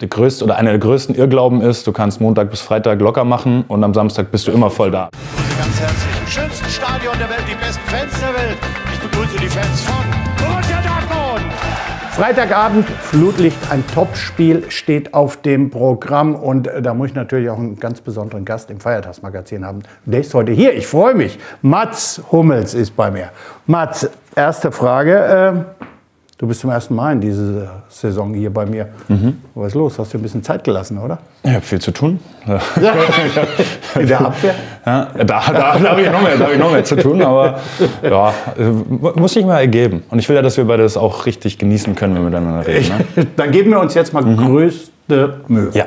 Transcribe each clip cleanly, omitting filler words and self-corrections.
der größte oder einer der größten Irrglauben ist, du kannst Montag bis Freitag locker machen und am Samstag bist du immer voll da. Ganz herzlich. Im schönsten Stadion der Welt, die besten Fans der Welt. Ich begrüße die Fans von Borussia Dortmund. Freitagabend, Flutlicht, ein Topspiel steht auf dem Programm und da muss ich natürlich auch einen ganz besonderen Gast im Feiertagsmagazin haben. Der ist heute hier, ich freue mich. Mats Hummels ist bei mir. Mats, erste Frage. Du bist zum ersten Mal in dieser Saison hier bei mir. Was ist los? Hast du ein bisschen Zeit gelassen, oder? Ich habe viel zu tun. Ja. In der Abwehr? Ja, da habe ich noch mehr zu tun, aber ja, muss sich mal ergeben. Und ich will ja, dass wir beide das auch richtig genießen können, wenn wir miteinander reden. Ne? Dann geben wir uns jetzt mal größte Mühe. Ja.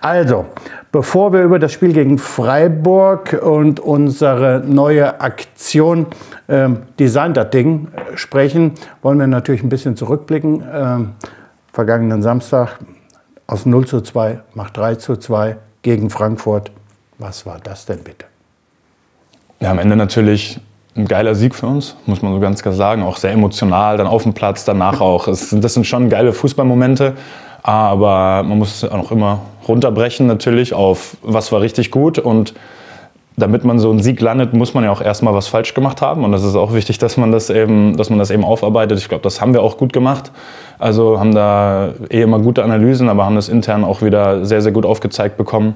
Also, bevor wir über das Spiel gegen Freiburg und unsere neue Aktion Design das Ding sprechen, wollen wir natürlich ein bisschen zurückblicken. Vergangenen Samstag aus 0:2 macht 3:2 gegen Frankfurt. Was war das denn bitte? Ja, am Ende natürlich ein geiler Sieg für uns, muss man so ganz klar sagen. Auch sehr emotional, dann auf dem Platz, danach auch. Das sind schon geile Fußballmomente. Aber man muss auch noch immer runterbrechen natürlich auf, was war richtig gut. Und damit man so einen Sieg landet, muss man ja auch erstmal was falsch gemacht haben. Und das ist auch wichtig, dass man das eben aufarbeitet. Ich glaube, das haben wir auch gut gemacht. Also haben da immer gute Analysen, aber haben das intern auch wieder sehr, sehr gut aufgezeigt bekommen.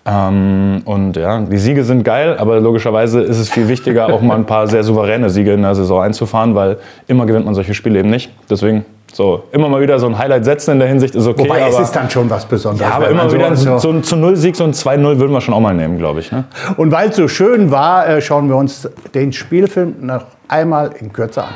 Und ja, die Siege sind geil, aber logischerweise ist es viel wichtiger, auch mal ein paar sehr souveräne Siege in der Saison einzufahren, weil immer gewinnt man solche Spiele eben nicht. Deswegen so immer mal wieder so ein Highlight setzen in der Hinsicht ist okay. Wobei es ist dann schon was Besonderes. Ja, aber immer wieder so ein 0-Sieg, so ein 2-0 würden wir schon auch mal nehmen, glaube ich. Ne? Und weil es so schön war, schauen wir uns den Spielfilm noch einmal in Kürze an.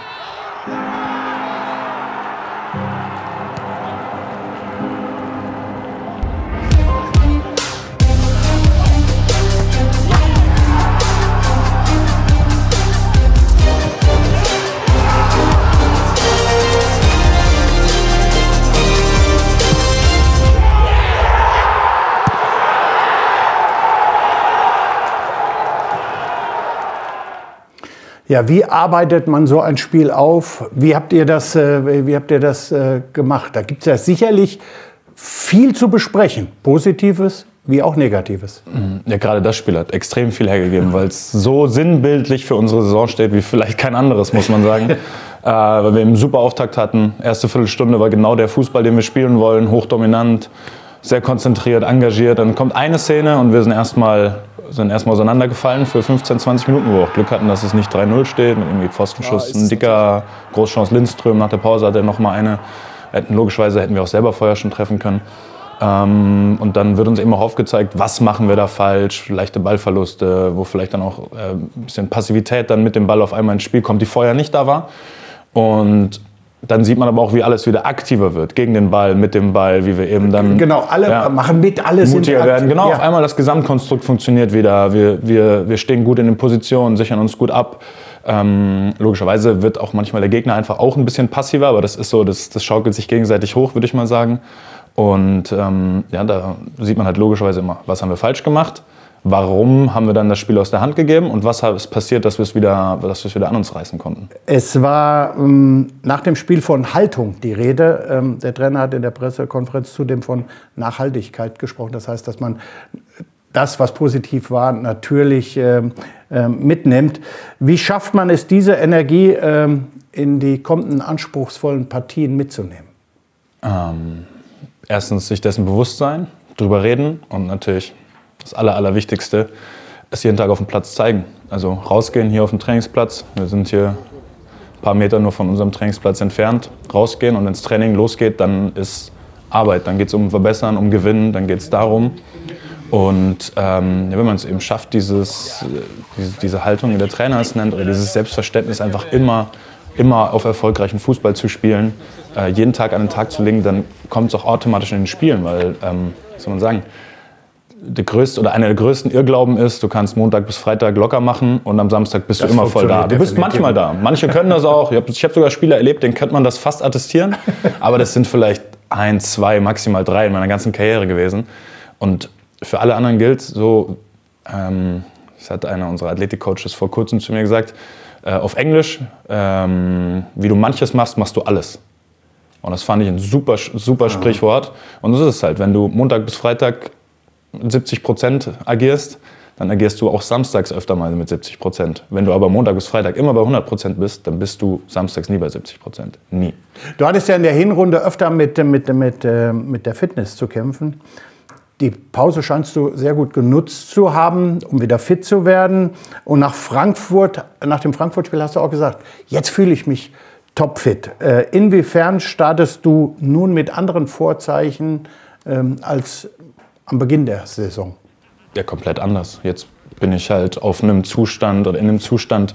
Ja, wie arbeitet man so ein Spiel auf? Wie habt ihr das gemacht? Da gibt es ja sicherlich viel zu besprechen, Positives wie auch Negatives. Ja, gerade das Spiel hat extrem viel hergegeben, weil es so sinnbildlich für unsere Saison steht wie vielleicht kein anderes, muss man sagen. Weil wir einen super Auftakt hatten. Erste Viertelstunde war genau der Fußball, den wir spielen wollen, hochdominant, sehr konzentriert, engagiert. Dann kommt eine Szene und wir sind erstmal auseinandergefallen für 15, 20 Minuten, wo wir auch Glück hatten, dass es nicht 3-0 steht, mit irgendwie Pfostenschuss, ein dicker Großchance Lindström, nach der Pause hat er noch mal eine. Logischerweise hätten wir auch selber vorher schon treffen können. Und dann wird uns eben auch aufgezeigt, was machen wir da falsch, leichte Ballverluste, wo vielleicht dann auch ein bisschen Passivität dann mit dem Ball auf einmal ins Spiel kommt, die vorher nicht da war. Und dann sieht man aber auch, wie alles wieder aktiver wird, gegen den Ball, mit dem Ball, wie wir eben dann... Genau, alle machen mit, alle sind mutiger werden. Genau, ja. Auf einmal das Gesamtkonstrukt funktioniert wieder, wir stehen gut in den Positionen, sichern uns gut ab. Logischerweise wird auch manchmal der Gegner einfach auch ein bisschen passiver, aber das ist so, das schaukelt sich gegenseitig hoch, würde ich mal sagen. Und ja, da sieht man halt logischerweise immer, was haben wir falsch gemacht, warum haben wir dann das Spiel aus der Hand gegeben und was ist passiert, dass wir es wieder an uns reißen konnten. Es war nach dem Spiel von Haltung die Rede. Der Trainer hat in der Pressekonferenz zudem von Nachhaltigkeit gesprochen. Das heißt, dass man das, was positiv war, natürlich mitnimmt. Wie schafft man es, diese Energie in die kommenden anspruchsvollen Partien mitzunehmen? Erstens sich dessen bewusst sein, drüber reden und natürlich das Allerwichtigste ist jeden Tag auf dem Platz zeigen. Also rausgehen hier auf den Trainingsplatz. Wir sind hier ein paar Meter nur von unserem Trainingsplatz entfernt. Rausgehen und wenn das Training losgeht, dann ist Arbeit. Dann geht es um Verbessern, um Gewinnen, dann geht es darum. Und ja, wenn man es eben schafft, diese Haltung, wie der Trainer es nennt, oder dieses Selbstverständnis einfach immer auf erfolgreichen Fußball zu spielen, jeden Tag an den Tag zu legen, dann kommt es auch automatisch in den Spielen, weil, was soll man sagen, einer der größten Irrglauben ist, du kannst Montag bis Freitag locker machen und am Samstag bist du immer voll da. Du bist manchmal da. Manche können das auch. Ich hab sogar Spieler erlebt, denen könnte man das fast attestieren, aber das sind vielleicht 1, 2, maximal 3 in meiner ganzen Karriere gewesen. Und für alle anderen gilt so, das hat einer unserer Athletikcoaches vor kurzem zu mir gesagt, auf Englisch, wie du manches machst, machst du alles. Und das fand ich ein super Sprichwort. Und so ist es halt, wenn du Montag bis Freitag 70% agierst, dann agierst du auch samstags öfter mal mit 70%. Wenn du aber Montag bis Freitag immer bei 100% bist, dann bist du samstags nie bei 70%. Nie. Du hattest ja in der Hinrunde öfter mit der Fitness zu kämpfen. Die Pause scheinst du sehr gut genutzt zu haben, um wieder fit zu werden. Und nach dem Frankfurt-Spiel hast du auch gesagt, jetzt fühle ich mich topfit. Inwiefern startest du nun mit anderen Vorzeichen als am Beginn der Saison? Ja, komplett anders. Jetzt bin ich halt auf einem Zustand oder in einem Zustand,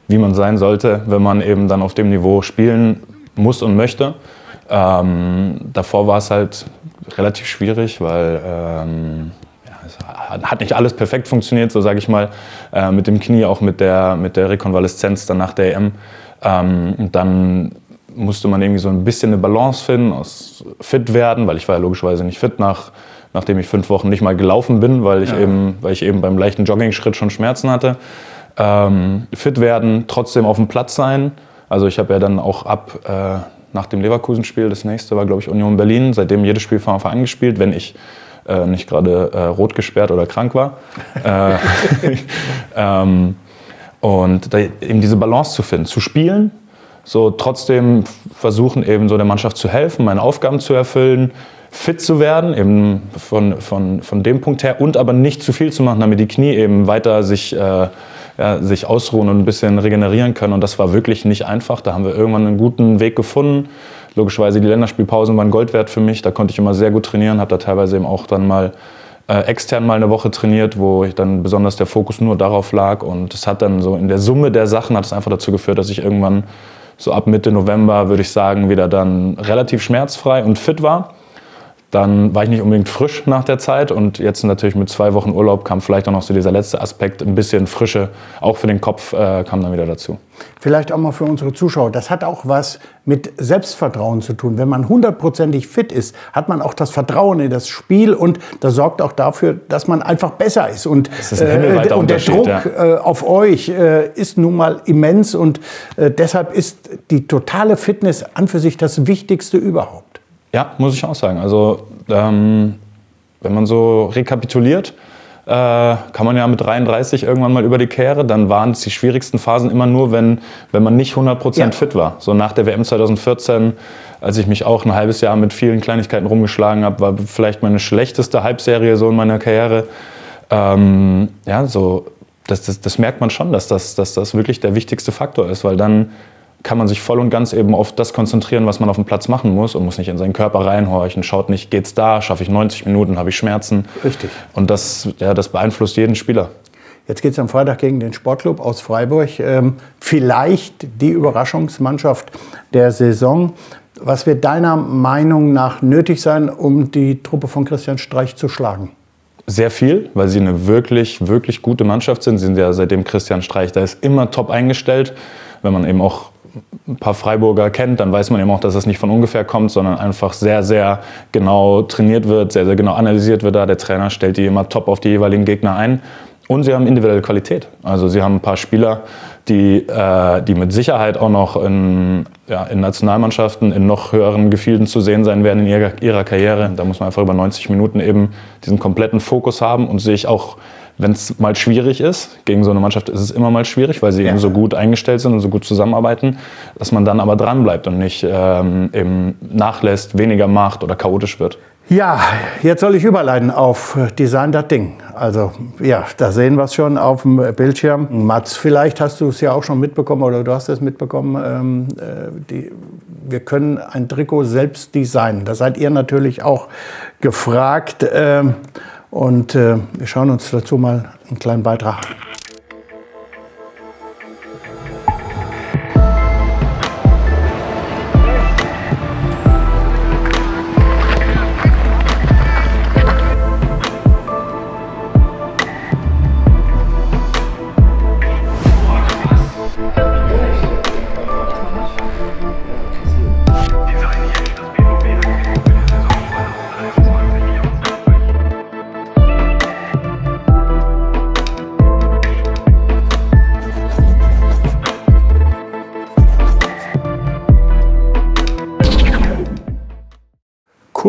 wie man sein sollte, wenn man eben dann auf dem Niveau spielen muss und möchte. Davor war es halt relativ schwierig, weil es hat nicht alles perfekt funktioniert, so sage ich mal, mit dem Knie, auch mit der Rekonvaleszenz dann nach der EM. Und dann musste man irgendwie so ein bisschen eine Balance finden, aus fit werden, weil ich war ja logischerweise nicht fit, nachdem ich 5 Wochen nicht mal gelaufen bin, weil ich eben beim leichten Jogging-Schritt schon Schmerzen hatte. Fit werden, trotzdem auf dem Platz sein. Also ich habe ja dann auch nach dem Leverkusen-Spiel, das nächste war, glaube ich, Union Berlin, seitdem jedes Spiel von Anfang an gespielt, wenn ich nicht gerade rot gesperrt oder krank war. Und da eben diese Balance zu finden, zu spielen, so trotzdem versuchen eben so der Mannschaft zu helfen, meine Aufgaben zu erfüllen, fit zu werden, eben von dem Punkt her, und aber nicht zu viel zu machen, damit die Knie eben weiter sich ausruhen und ein bisschen regenerieren können. Und das war wirklich nicht einfach. Da haben wir irgendwann einen guten Weg gefunden. Logischerweise die Länderspielpausen waren Gold wert für mich. Da konnte ich immer sehr gut trainieren, habe da teilweise eben auch dann mal extern mal eine Woche trainiert, wo ich dann besonders der Fokus nur darauf lag. Und es hat dann so in der Summe der Sachen hat es einfach dazu geführt, dass ich irgendwann so ab Mitte November, würde ich sagen, wieder dann relativ schmerzfrei und fit war. Dann war ich nicht unbedingt frisch nach der Zeit, und jetzt natürlich mit 2 Wochen Urlaub kam vielleicht auch noch so dieser letzte Aspekt, ein bisschen Frische, auch für den Kopf, kam dann wieder dazu. Vielleicht auch mal für unsere Zuschauer, das hat auch was mit Selbstvertrauen zu tun. Wenn man 100%ig fit ist, hat man auch das Vertrauen in das Spiel, und das sorgt auch dafür, dass man einfach besser ist. Und, das ist ein himmelweiter Unterschied, und der Druck auf euch ist nun mal immens, und deshalb ist die totale Fitness an für sich das Wichtigste überhaupt. Ja, muss ich auch sagen. Also wenn man so rekapituliert, kann man ja mit 33 irgendwann mal über die Kehre. Dann waren es die schwierigsten Phasen immer nur, wenn man nicht 100% fit war. So nach der WM 2014, als ich mich auch ein halbes Jahr mit vielen Kleinigkeiten rumgeschlagen habe, war vielleicht meine schlechteste Halbserie so in meiner Karriere. Das merkt man schon, dass das wirklich der wichtigste Faktor ist, weil dann kann man sich voll und ganz eben auf das konzentrieren, was man auf dem Platz machen muss, und muss nicht in seinen Körper reinhorchen, schaut nicht, geht's da, schaffe ich 90 Minuten, habe ich Schmerzen. Richtig. Und das beeinflusst jeden Spieler. Jetzt geht es am Freitag gegen den Sportclub aus Freiburg. Vielleicht die Überraschungsmannschaft der Saison. Was wird deiner Meinung nach nötig sein, um die Truppe von Christian Streich zu schlagen? Sehr viel, weil sie eine wirklich, wirklich gute Mannschaft sind. Sie sind ja seitdem Christian Streich da ist, immer top eingestellt. Wenn man eben auch ein paar Freiburger kennt, dann weiß man eben auch, dass das nicht von ungefähr kommt, sondern einfach sehr, sehr genau trainiert wird, sehr, sehr genau analysiert wird da. Der Trainer stellt die immer top auf die jeweiligen Gegner ein. Und sie haben individuelle Qualität. Also sie haben ein paar Spieler, die mit Sicherheit auch noch in Nationalmannschaften in noch höheren Gefilden zu sehen sein werden in ihrer Karriere. Da muss man einfach über 90 Minuten eben diesen kompletten Fokus haben, und sehe ich auch, wenn es mal schwierig ist, gegen so eine Mannschaft ist es immer mal schwierig, weil sie eben so gut eingestellt sind und so gut zusammenarbeiten, dass man dann aber dran bleibt und nicht eben nachlässt, weniger macht oder chaotisch wird. Ja, jetzt soll ich überleiten auf Design das Ding. Also ja, da sehen wir es schon auf dem Bildschirm. Mats, vielleicht hast du es ja auch schon mitbekommen, oder du hast es mitbekommen, wir können ein Trikot selbst designen. Da seid ihr natürlich auch gefragt. Und wir schauen uns dazu mal einen kleinen Beitrag an.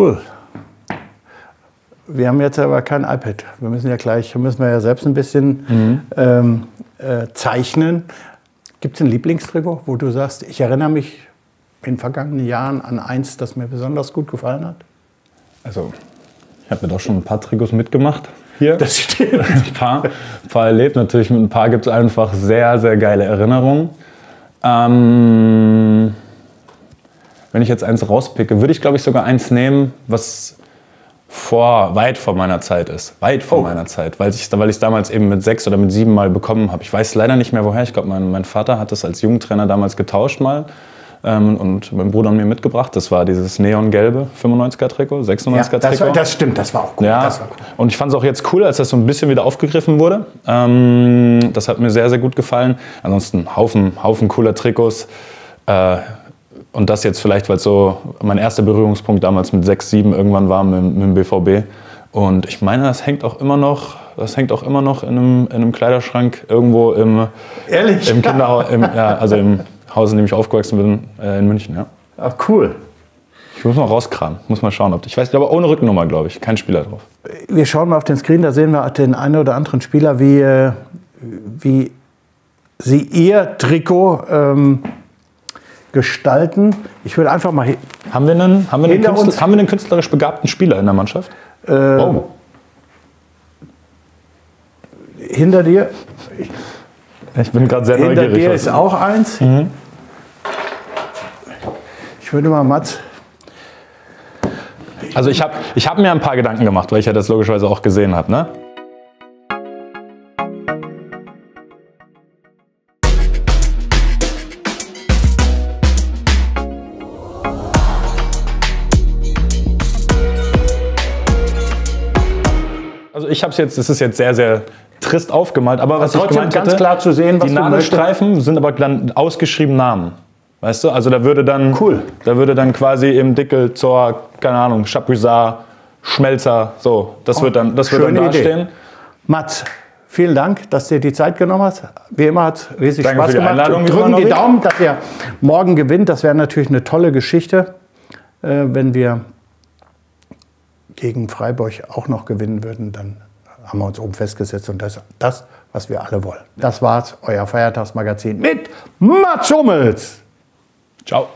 Cool. Wir haben jetzt aber kein iPad. Müssen wir ja selbst ein bisschen zeichnen. Gibt es ein Lieblingstrikot, wo du sagst, ich erinnere mich in den vergangenen Jahren an eins, das mir besonders gut gefallen hat? Also, ich habe mir doch schon ein paar Trikots mitgemacht hier. Das stimmt. ein paar erlebt. Natürlich mit ein paar gibt es einfach sehr, sehr geile Erinnerungen. Wenn ich jetzt eins rauspicke, würde ich glaube ich sogar eins nehmen, was weit vor meiner Zeit ist. Weit vor meiner Zeit, weil ich es damals eben mit 6 oder mit 7 Mal bekommen habe. Ich weiß leider nicht mehr woher. Ich glaube, mein Vater hat das als Jugendtrainer damals getauscht mal und mein Bruder und mir mitgebracht. Das war dieses neongelbe 95er-Trikot, 96er-Trikot. Das stimmt, das war auch cool. Ja, Das war cool. und ich fand es auch jetzt cool, als das so ein bisschen wieder aufgegriffen wurde. Das hat mir sehr, sehr gut gefallen. Ansonsten Haufen cooler Trikots. Und das jetzt vielleicht, weil es so mein erster Berührungspunkt damals mit 6, 7 irgendwann war mit dem BVB. Und ich meine, das hängt auch immer noch in einem Kleiderschrank irgendwo im Kinderhaus, also im Haus, in dem ich aufgewachsen bin, in München. Ja. Ach, cool. Ich muss mal rauskramen, muss mal schauen, ich weiß, aber ohne Rückennummer, glaube ich, kein Spieler drauf. Wir schauen mal auf den Screen, da sehen wir den einen oder anderen Spieler, wie sie ihr Trikot gestalten. Ich würde einfach mal haben wir einen künstlerisch begabten Spieler in der Mannschaft? Hinter dir. Ich bin gerade sehr neugierig. Hinter dir ist auch eins. Ich würde mal, Mats. Also ich hab mir ein paar Gedanken gemacht, weil ich ja das logischerweise auch gesehen habe, ne? Also es ist jetzt sehr, sehr trist aufgemalt, aber was ich gemeint ganz hatte, klar zu sehen, was die Nadelstreifen sind aber dann ausgeschrieben Namen. Weißt du? Also da würde dann quasi im Dickel, Zor, keine Ahnung, Chapuisat, Schmelzer, so, das wird dann dastehen. Mats, vielen Dank, dass du dir die Zeit genommen hast. Wie immer hat es riesig Danke Spaß für die gemacht. Einladung, Drücken die Daumen, dass ihr morgen gewinnt. Das wäre natürlich eine tolle Geschichte, wenn wir gegen Freiburg auch noch gewinnen würden. Dann haben wir uns oben festgesetzt und das ist das, was wir alle wollen. Das war's, euer Feiertagsmagazin mit Mats Hummels. Ciao.